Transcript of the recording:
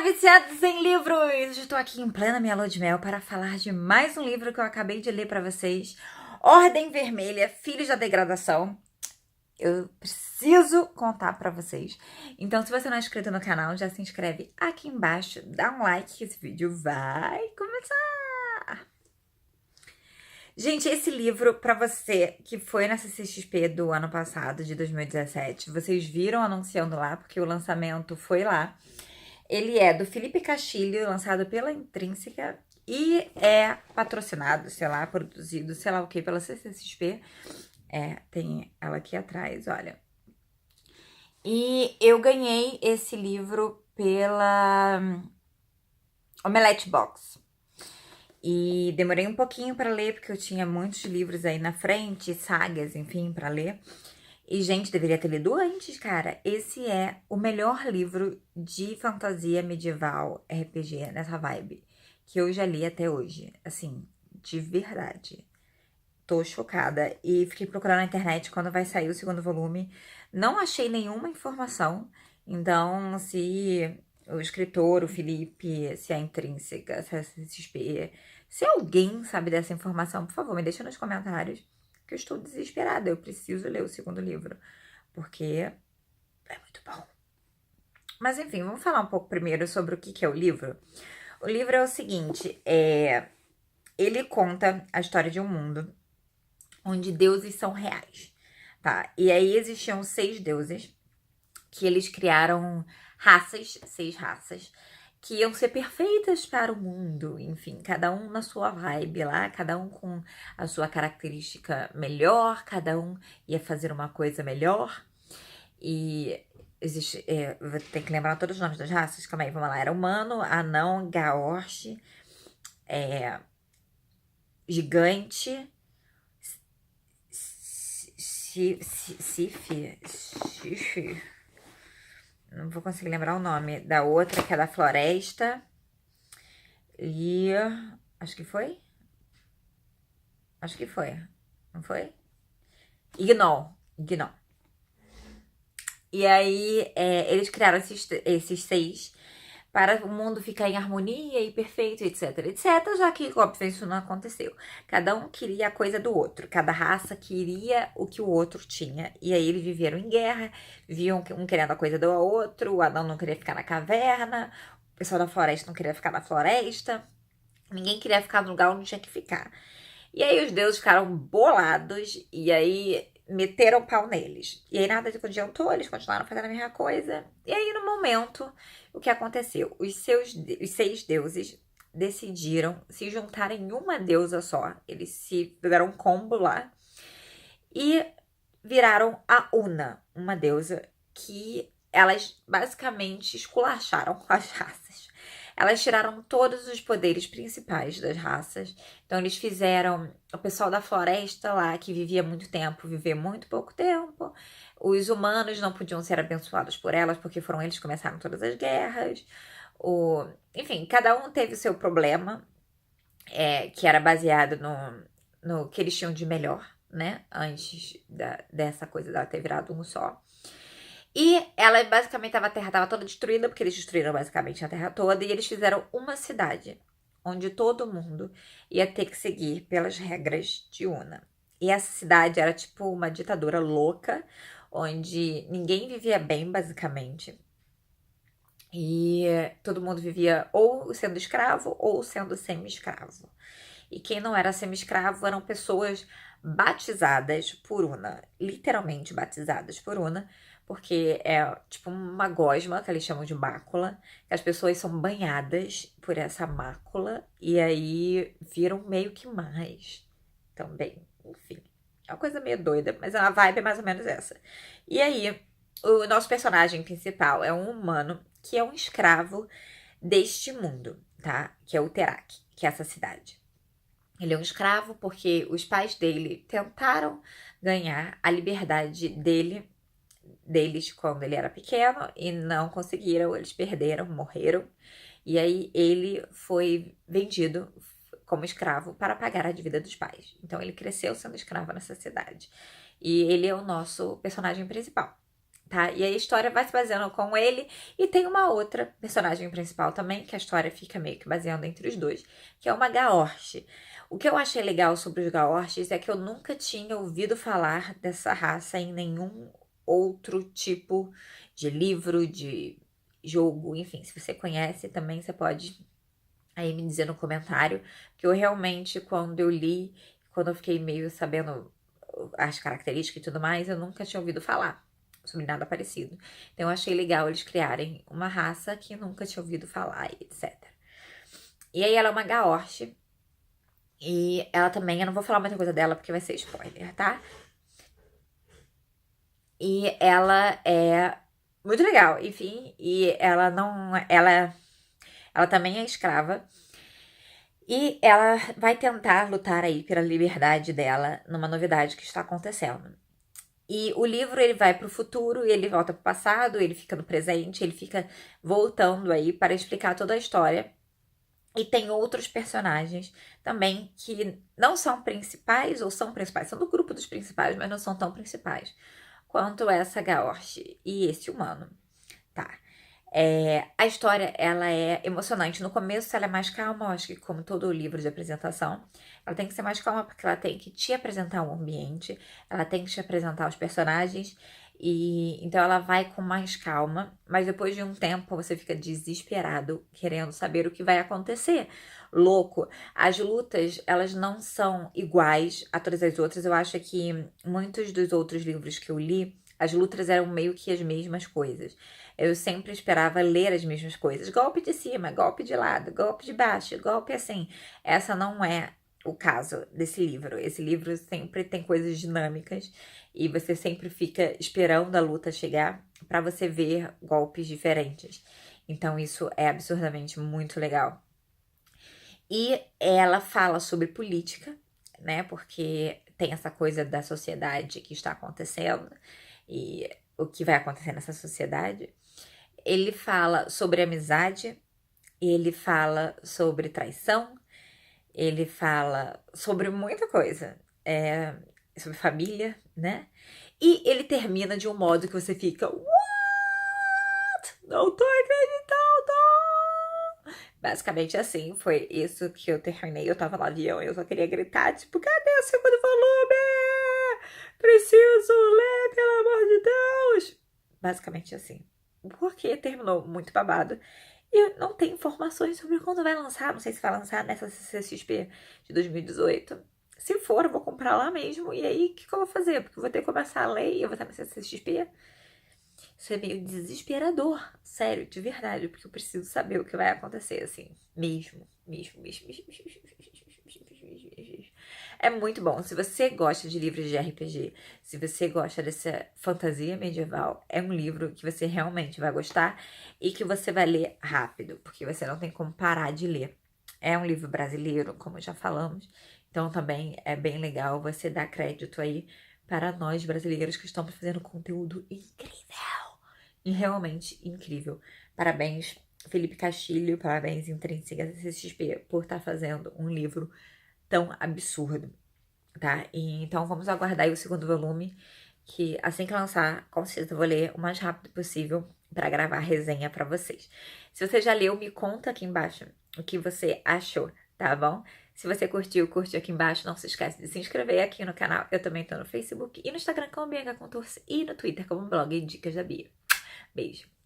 Viciados em livros! Estou aqui em plena minha lua de mel para falar de mais um livro que eu acabei de ler para vocês. Ordem Vermelha, Filhos da Degradação. Eu preciso contar para vocês. Então, se você não é inscrito no canal, já se inscreve aqui embaixo, dá um like que esse vídeo vai começar! Gente, esse livro, para você que foi na CCXP do ano passado, de 2017, vocês viram anunciando lá, porque o lançamento foi lá. Ele é do Felipe Castilho, lançado pela Intrínseca e é patrocinado, sei lá, produzido, sei lá o que, pela CCXP. Tem ela aqui atrás, olha. E eu ganhei esse livro pela Omelette Box. E demorei um pouquinho para ler, porque eu tinha muitos livros aí na frente, sagas, enfim, para ler. E, gente, deveria ter lido antes, cara. Esse é o melhor livro de fantasia medieval RPG nessa vibe que eu já li até hoje. Assim, de verdade. Tô chocada. E fiquei procurando na internet quando vai sair o segundo volume. Não achei nenhuma informação. Então, se o escritor, o Felipe, se a Intrínseca, se a CCXP, se alguém sabe dessa informação, por favor, me deixa nos comentários, que eu estou desesperada. Eu preciso ler o segundo livro, porque é muito bom. Mas enfim, vamos falar um pouco primeiro sobre o que é o livro. O livro é o seguinte, ele conta a história de um mundo onde deuses são reais, tá? E aí existiam 6 deuses que eles criaram raças, 6 raças, que iam ser perfeitas para o mundo, enfim, cada um na sua vibe lá, cada um com a sua característica melhor, cada um ia fazer uma coisa melhor. E existe, vou ter que lembrar todos os nomes das raças, calma aí, vamos lá, era humano, anão, gaorche, gigante, Sif, não vou conseguir lembrar o nome da outra, que é da floresta. E acho que foi. Não foi? Ignol. E aí, eles criaram esses 6 para o mundo ficar em harmonia e perfeito, etc, etc. Já que, óbvio, isso não aconteceu. Cada um queria a coisa do outro. Cada raça queria o que o outro tinha. E aí, eles viveram em guerra. Viviam um querendo a coisa do outro. O Adão não queria ficar na caverna. O pessoal da floresta não queria ficar na floresta. Ninguém queria ficar no lugar onde tinha que ficar. E aí os deuses ficaram bolados e aí meteram pau neles. E aí nada adiantou, eles continuaram fazendo a mesma coisa. E aí no momento, o que aconteceu? Os 6 deuses decidiram se juntar em uma deusa só. Eles se fizeram um combo lá e viraram a Una, uma deusa que elas basicamente esculacharam as raças. Elas tiraram todos os poderes principais das raças. Então, eles fizeram o pessoal da floresta lá, que vivia muito tempo, viver muito pouco tempo. Os humanos não podiam ser abençoados por elas, porque foram eles que começaram todas as guerras. Enfim, cada um teve o seu problema, que era baseado no que eles tinham de melhor, né? Antes dessa coisa dela ter virado um só. E ela basicamente a terra estava toda destruída, porque eles destruíram basicamente a terra toda, e eles fizeram uma cidade, onde todo mundo ia ter que seguir pelas regras de Una. E essa cidade era tipo uma ditadura louca, onde ninguém vivia bem, basicamente. E todo mundo vivia ou sendo escravo ou sendo semi-escravo. E quem não era semi-escravo eram pessoas batizadas por Una, literalmente batizadas por Una, porque é tipo uma gosma, que eles chamam de mácula, que as pessoas são banhadas por essa mácula e aí viram meio que mais também, enfim. É uma coisa meio doida, mas a vibe é mais ou menos essa. E aí, o nosso personagem principal é um humano que é um escravo deste mundo, tá? Que é o Terak, que é essa cidade. Ele é um escravo porque os pais dele tentaram ganhar a liberdade deles quando ele era pequeno e não conseguiram, eles perderam, morreram. E aí ele foi vendido como escravo para pagar a dívida dos pais. Então ele cresceu sendo escravo nessa cidade. E ele é o nosso personagem principal, tá? E aí a história vai se baseando com ele e tem uma outra personagem principal também, que a história fica meio que baseando entre os dois, que é uma Gaorche. O que eu achei legal sobre os Gaorches é que eu nunca tinha ouvido falar dessa raça em nenhum outro tipo de livro, de jogo, enfim, se você conhece também você pode aí me dizer no comentário, que eu realmente, quando eu li, quando eu fiquei meio sabendo as características e tudo mais, eu nunca tinha ouvido falar sobre nada parecido. Então eu achei legal eles criarem uma raça que eu nunca tinha ouvido falar, etc. E aí ela é uma Gaorche, e ela também, eu não vou falar muita coisa dela porque vai ser spoiler, tá? E ela é muito legal, enfim, e ela não, ela também é escrava. E ela vai tentar lutar aí pela liberdade dela numa novidade que está acontecendo. E o livro ele vai para o futuro, ele volta para o passado, ele fica no presente, ele fica voltando aí para explicar toda a história. E tem outros personagens também que não são principais ou são principais, são do grupo dos principais, mas não são tão principais quanto essa Gaorche e esse humano, tá? A história, ela é emocionante. No começo, ela é mais calma, eu acho que como todo livro de apresentação. Ela tem que ser mais calma porque ela tem que te apresentar o ambiente, ela tem que te apresentar os personagens, e então ela vai com mais calma, mas depois de um tempo você fica desesperado, querendo saber o que vai acontecer. Louco. As lutas, elas não são iguais a todas as outras. Eu acho que muitos dos outros livros que eu li, as lutas eram meio que as mesmas coisas. Eu sempre esperava ler as mesmas coisas. Golpe de cima, golpe de lado, golpe de baixo, golpe assim. Essa não é o caso desse livro. Esse livro sempre tem coisas dinâmicas e você sempre fica esperando a luta chegar para você ver golpes diferentes. Então isso é absurdamente muito legal. E ela fala sobre política, né? Porque tem essa coisa da sociedade que está acontecendo e o que vai acontecer nessa sociedade. Ele fala sobre amizade, ele fala sobre traição, ele fala sobre muita coisa, sobre família, né? E ele termina de um modo que você fica, what? Não tô acreditando! Basicamente assim, foi isso que eu terminei. Eu tava no avião e eu só queria gritar, tipo, cadê o segundo volume? Preciso ler, pelo amor de Deus! Basicamente assim. Porque terminou muito babado. E não tem informações sobre quando vai lançar. Não sei se vai lançar nessa CCXP de 2018. Se for, eu vou comprar lá mesmo. E aí, o que eu vou fazer? Porque eu vou ter que começar a ler e eu vou estar na CCXP. Isso é meio desesperador. Sério, de verdade. Porque eu preciso saber o que vai acontecer, assim. Mesmo. É muito bom. Se você gosta de livros de RPG, se você gosta dessa fantasia medieval, é um livro que você realmente vai gostar e que você vai ler rápido, porque você não tem como parar de ler. É um livro brasileiro, como já falamos, então também é bem legal você dar crédito aí para nós brasileiros que estamos fazendo conteúdo incrível e realmente incrível. Parabéns, Felipe Castilho, parabéns, Intrínseca CCXP, por estar fazendo um livro tão absurdo, tá? E, então vamos aguardar aí o segundo volume, que assim que lançar, com certeza eu vou ler o mais rápido possível para gravar a resenha para vocês. Se você já leu, me conta aqui embaixo o que você achou, tá bom? Se você curtiu, curte aqui embaixo. Não se esquece de se inscrever aqui no canal. Eu também tô no Facebook e no Instagram como Bianca Contursi e no Twitter como blog Dicas da Bia. Beijo!